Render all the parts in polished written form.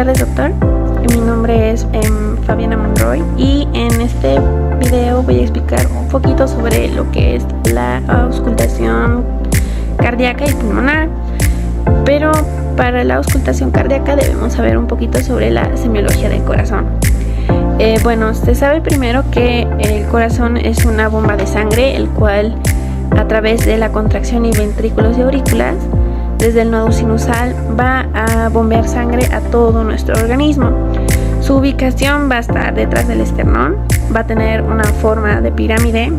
tardes, doctor. Mi nombre es Fabiana Monroy y en este video voy a explicar un poquito sobre lo que es la auscultación cardíaca y pulmonar. Pero para la auscultación cardíaca debemos saber un poquito sobre la semiología del corazón. Bueno, se sabe primero que el corazón es una bomba de sangre, el cual a través de la contracción y ventrículos y aurículas, desde el nodo sinusal va a bombear sangre a todo nuestro organismo. Su ubicación va a estar detrás del esternón, va a tener una forma de pirámide,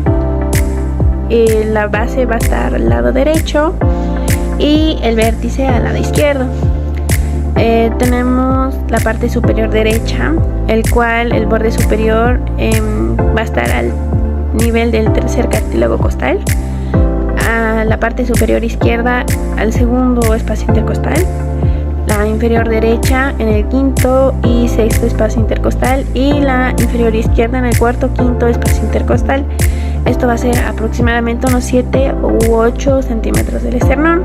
la base va a estar al lado derecho y el vértice al lado izquierdo. Tenemos la parte superior derecha, el cual el borde superior va a estar al nivel del tercer cartílago costal, a la parte superior izquierda al segundo espacio intercostal, la inferior derecha en el quinto y sexto espacio intercostal y la inferior izquierda en el cuarto, quinto espacio intercostal. Esto va a ser aproximadamente unos 7 u 8 centímetros del esternón.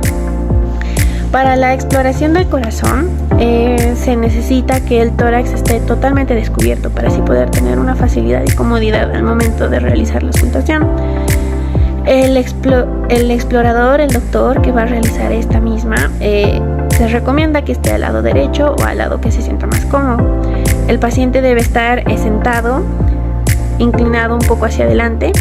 Para la exploración del corazón se necesita que el tórax esté totalmente descubierto para así poder tener una facilidad y comodidad al momento de realizar la auscultación. El explorador, el doctor que va a realizar esta misma, se recomienda que esté al lado derecho o al lado que se sienta más cómodo. El paciente debe estar sentado, inclinado un poco hacia adelante,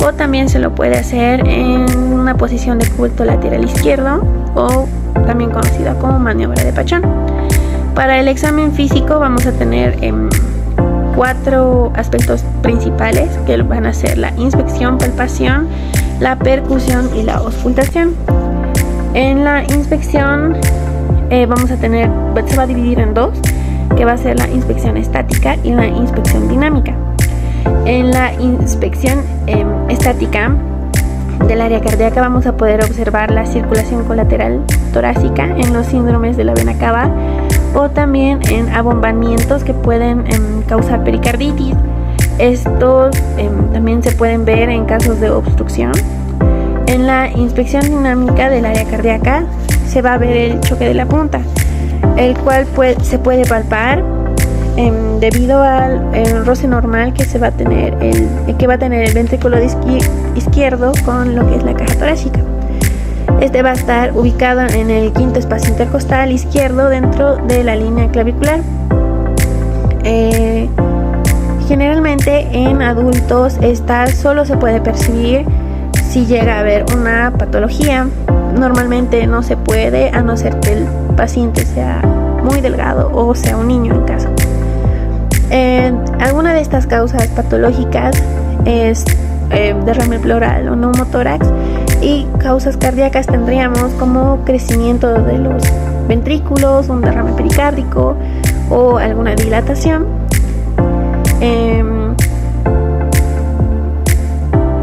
o también se lo puede hacer en una posición de culto lateral izquierdo, o también conocida como maniobra de Pachón. Para el examen físico vamos a tener 4 aspectos principales, que van a ser la inspección, palpación, la percusión y la auscultación. En la inspección se va a dividir en 2, que va a ser la inspección estática y la inspección dinámica. En la inspección estática del área cardíaca vamos a poder observar la circulación colateral torácica en los síndromes de la vena cava o también en abombamientos que pueden causar pericarditis. Estos también se pueden ver en casos de obstrucción. En la inspección dinámica del área cardíaca se va a ver el choque de la punta, el cual se puede palpar debido al roce normal que va a tener el ventrículo izquierdo con lo que es la caja torácica. Este va a estar ubicado en el quinto espacio intercostal izquierdo dentro de la línea clavicular. Generalmente en adultos esta solo se puede percibir si llega a haber una patología. Normalmente no se puede, a no ser que el paciente sea muy delgado o sea un niño en caso. Alguna de estas causas patológicas es derrame pleural o neumotórax, y causas cardíacas tendríamos como crecimiento de los ventrículos, un derrame pericárdico o alguna dilatación.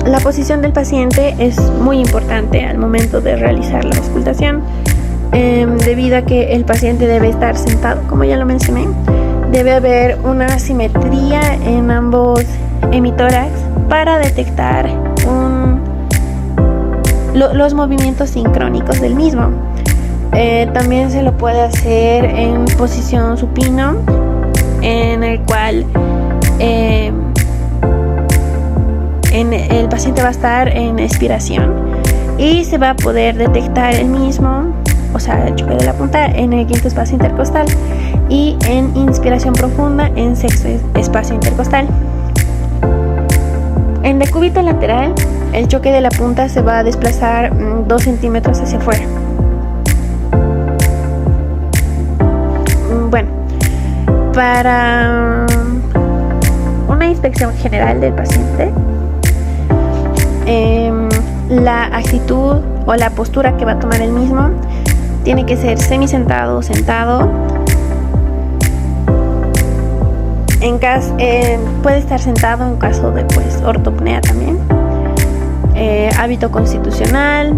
La posición del paciente es muy importante al momento de realizar la auscultación, debido a que el paciente debe estar sentado, como ya lo mencioné. Debe haber una simetría en ambos hemitórax para detectar los movimientos sincrónicos del mismo. También se lo puede hacer en posición supino, en el cual el paciente va a estar en expiración y se va a poder detectar el mismo, o sea, el choque de la punta, en el quinto espacio intercostal, y en inspiración profunda en sexto espacio intercostal. En decúbito lateral, el choque de la punta se va a desplazar 2 centímetros hacia afuera. Bueno, para una inspección general del paciente, la actitud o la postura que va a tomar el mismo tiene que ser semisentado o sentado. Puede estar sentado en caso de ortopnea también. Hábito constitucional,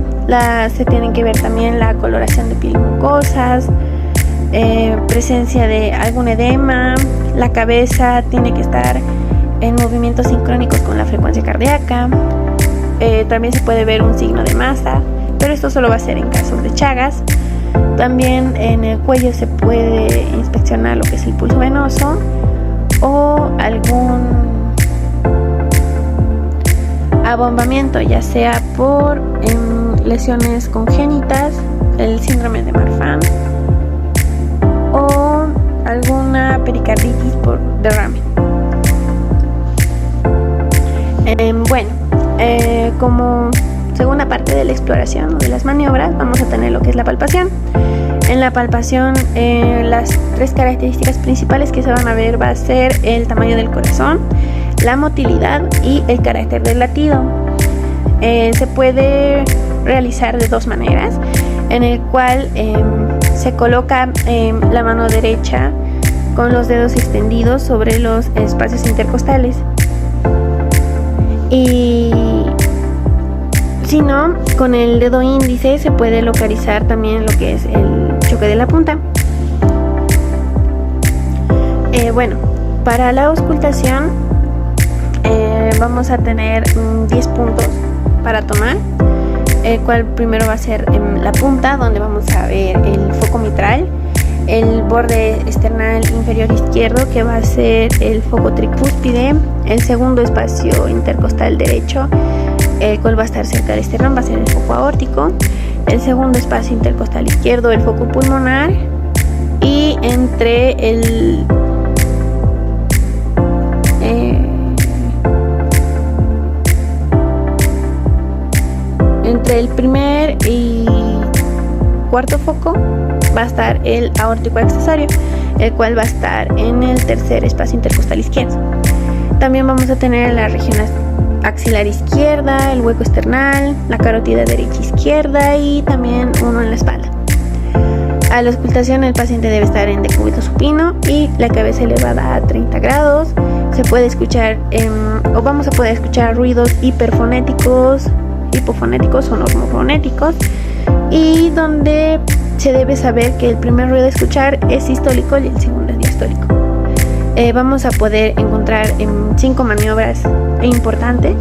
se tienen que ver también la coloración de piel y mucosas, presencia de algún edema. La cabeza tiene que estar en movimientos sincrónicos con la frecuencia cardíaca. También se puede ver un signo de masa, pero esto solo va a ser en casos de Chagas. También en el cuello se puede inspeccionar lo que es el pulso venoso o algún abombamiento, ya sea por lesiones congénitas, el síndrome de Marfan o alguna pericarditis por derrame. Como segunda parte de la exploración o de las maniobras, vamos a tener lo que es la palpación. En la palpación, las tres características principales que se van a ver va a ser el tamaño del corazón, la motilidad y el carácter del latido. Se puede realizar de dos maneras, en el cual se coloca la mano derecha con los dedos extendidos sobre los espacios intercostales, y si no, con el dedo índice se puede localizar también lo que es el choque de la punta. Para la auscultación vamos a tener 10 puntos para tomar, el cual primero va a ser en la punta, donde vamos a ver el foco mitral, el borde esternal inferior izquierdo, que va a ser el foco tricúspide, el segundo espacio intercostal derecho, el cual va a estar cerca del esternón, va a ser el foco aórtico, el segundo espacio intercostal izquierdo, el foco pulmonar, y entre el primer y cuarto foco va a estar el aórtico accesorio, el cual va a estar en el tercer espacio intercostal izquierdo. También vamos a tener la región axilar izquierda, el hueco esternal, la carótida derecha izquierda y también uno en la espalda. A la auscultación, el paciente debe estar en decúbito supino y la cabeza elevada a 30 grados. Se puede escuchar o vamos a poder escuchar ruidos hiperfonéticos, hipofonéticos o normofonéticos, y donde se debe saber que el primer ruido a escuchar es sistólico y el segundo es diastólico. Vamos a poder encontrar 5 maniobras importantes,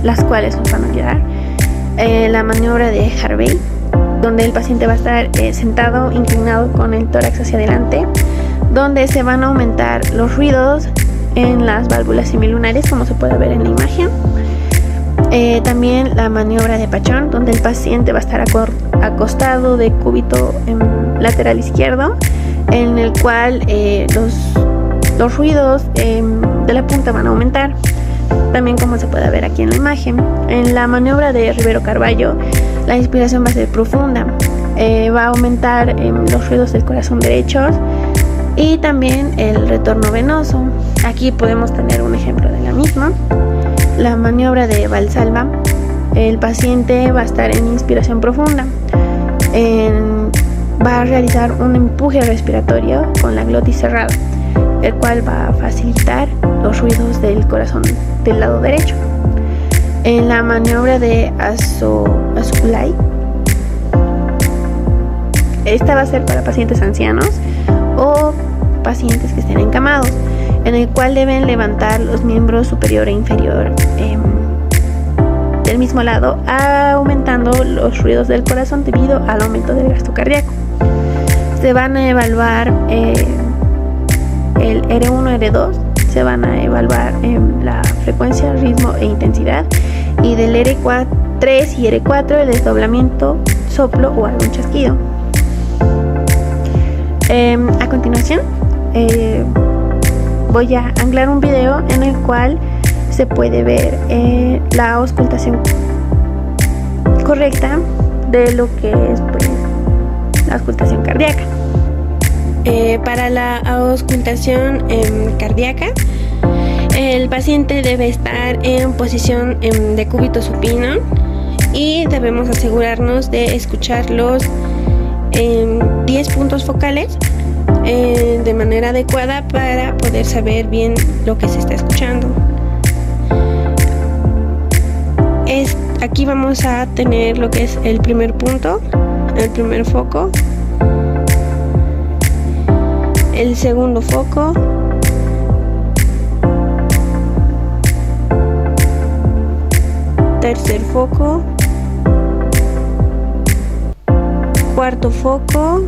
las cuales nos van a ayudar. La maniobra de Harvey, donde el paciente va a estar sentado, inclinado con el tórax hacia adelante, donde se van a aumentar los ruidos en las válvulas semilunares, como se puede ver en la imagen. También la maniobra de Pachón, donde el paciente va a estar acostado de cúbito lateral izquierdo, en el cual los ruidos de la punta van a aumentar, también como se puede ver aquí en la imagen. En la maniobra de Rivero Carballo, la inspiración va a ser profunda, va a aumentar los ruidos del corazón derechos y también el retorno venoso. Aquí podemos tener un ejemplo de la misma. La maniobra de Valsalva, el paciente va a estar en inspiración profunda, va a realizar un empuje respiratorio con la glotis cerrada, el cual va a facilitar los ruidos del corazón del lado derecho. En la maniobra de Azoulay, esta va a ser para pacientes ancianos o pacientes que estén encamados, en el cual deben levantar los miembros superior e inferior del mismo lado, aumentando los ruidos del corazón debido al aumento del gasto cardíaco. Se van a evaluar el R1, R2, se van a evaluar la frecuencia, ritmo e intensidad, y del R3 y R4 el desdoblamiento, soplo o algún chasquido. A continuación voy a anclar un video en el cual se puede ver la auscultación correcta de lo que es la auscultación cardíaca. Para la auscultación cardíaca, el paciente debe estar en posición de cúbito supino y debemos asegurarnos de escuchar los 10 puntos focales de manera adecuada para poder saber bien lo que se está escuchando. Aquí vamos a tener lo que es el primer punto, el primer foco, el segundo foco, tercer foco, cuarto foco,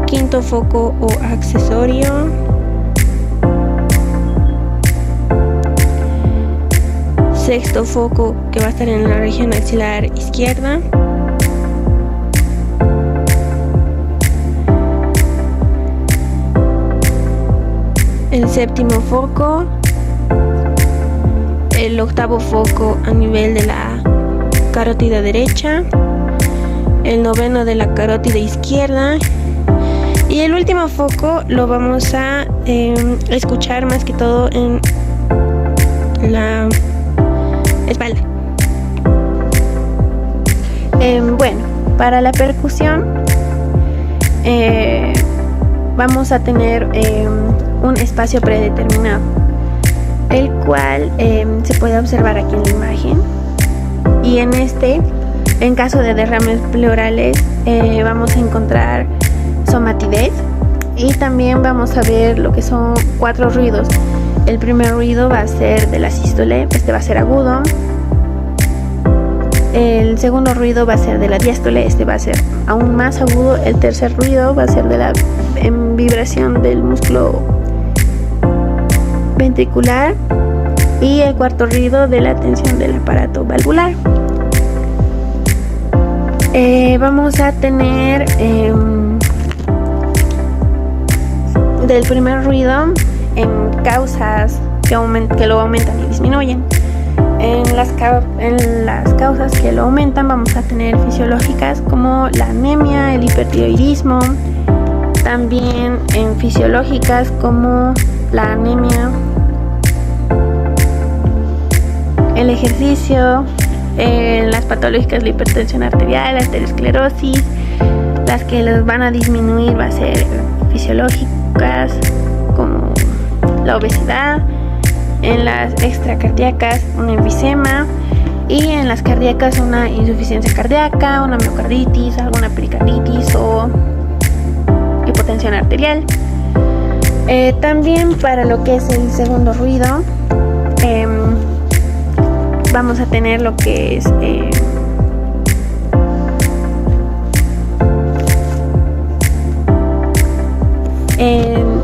quinto foco o accesorio, sexto foco que va a estar en la región axilar izquierda, el séptimo foco, el octavo foco a nivel de la carótida derecha, el noveno de la carótida izquierda, y el último foco lo vamos a escuchar más que todo en la espalda. Bueno, para la percusión vamos a tener un espacio predeterminado, el cual se puede observar aquí en la imagen, y en caso de derrames pleurales vamos a encontrar somatidez, y también vamos a ver lo que son 4 ruidos. El primer ruido va a ser de la sístole, este va a ser agudo. El segundo ruido va a ser de la diástole, este va a ser aún más agudo. El tercer ruido va a ser de la vibración del músculo ventricular, y el cuarto ruido de la tensión del aparato valvular. Vamos a tener del primer ruido en causas que lo aumentan y disminuyen. En las causas que lo aumentan vamos a tener fisiológicas como la anemia, el hipertiroidismo, también en fisiológicas como la anemia, el ejercicio, las patológicas, la hipertensión arterial, la arteriosclerosis. Las que les van a disminuir va a ser fisiológicas como la obesidad, en las extracardíacas un enfisema, y en las cardíacas una insuficiencia cardíaca, una miocarditis, alguna pericarditis o hipotensión arterial. También para lo que es el segundo ruido vamos a tener lo que es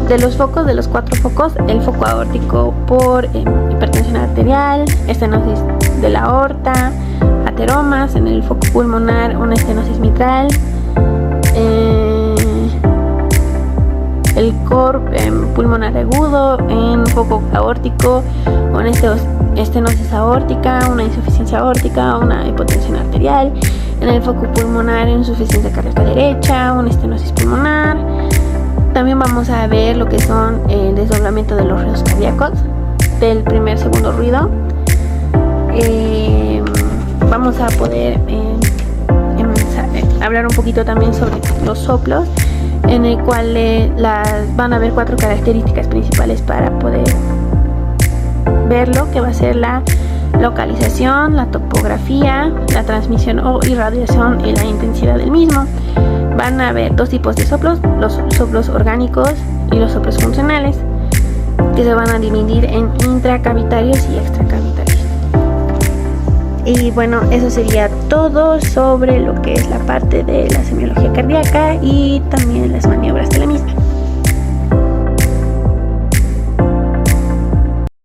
de los focos, de los 4 focos, el foco aórtico por hipertensión arterial, estenosis de la aorta, ateromas. En el foco pulmonar una estenosis mitral, el cor pulmonar agudo, en foco aórtico una estenosis aórtica, una insuficiencia aórtica, una hipotensión arterial. En el foco pulmonar insuficiencia cardíaca derecha, una estenosis pulmonar. También vamos a ver lo que son el desdoblamiento de los ruidos cardíacos del segundo ruido. Vamos a poder hablar un poquito también sobre los soplos, en el cual van a haber 4 características principales para poder verlo, que va a ser la localización, la topografía, la transmisión o irradiación y la intensidad del mismo. Van a haber 2 tipos de soplos, los soplos orgánicos y los soplos funcionales, que se van a dividir en intracavitarios y extracavitarios. Y bueno, eso sería todo sobre lo que es la parte de la semiología cardíaca y también las maniobras de la misma.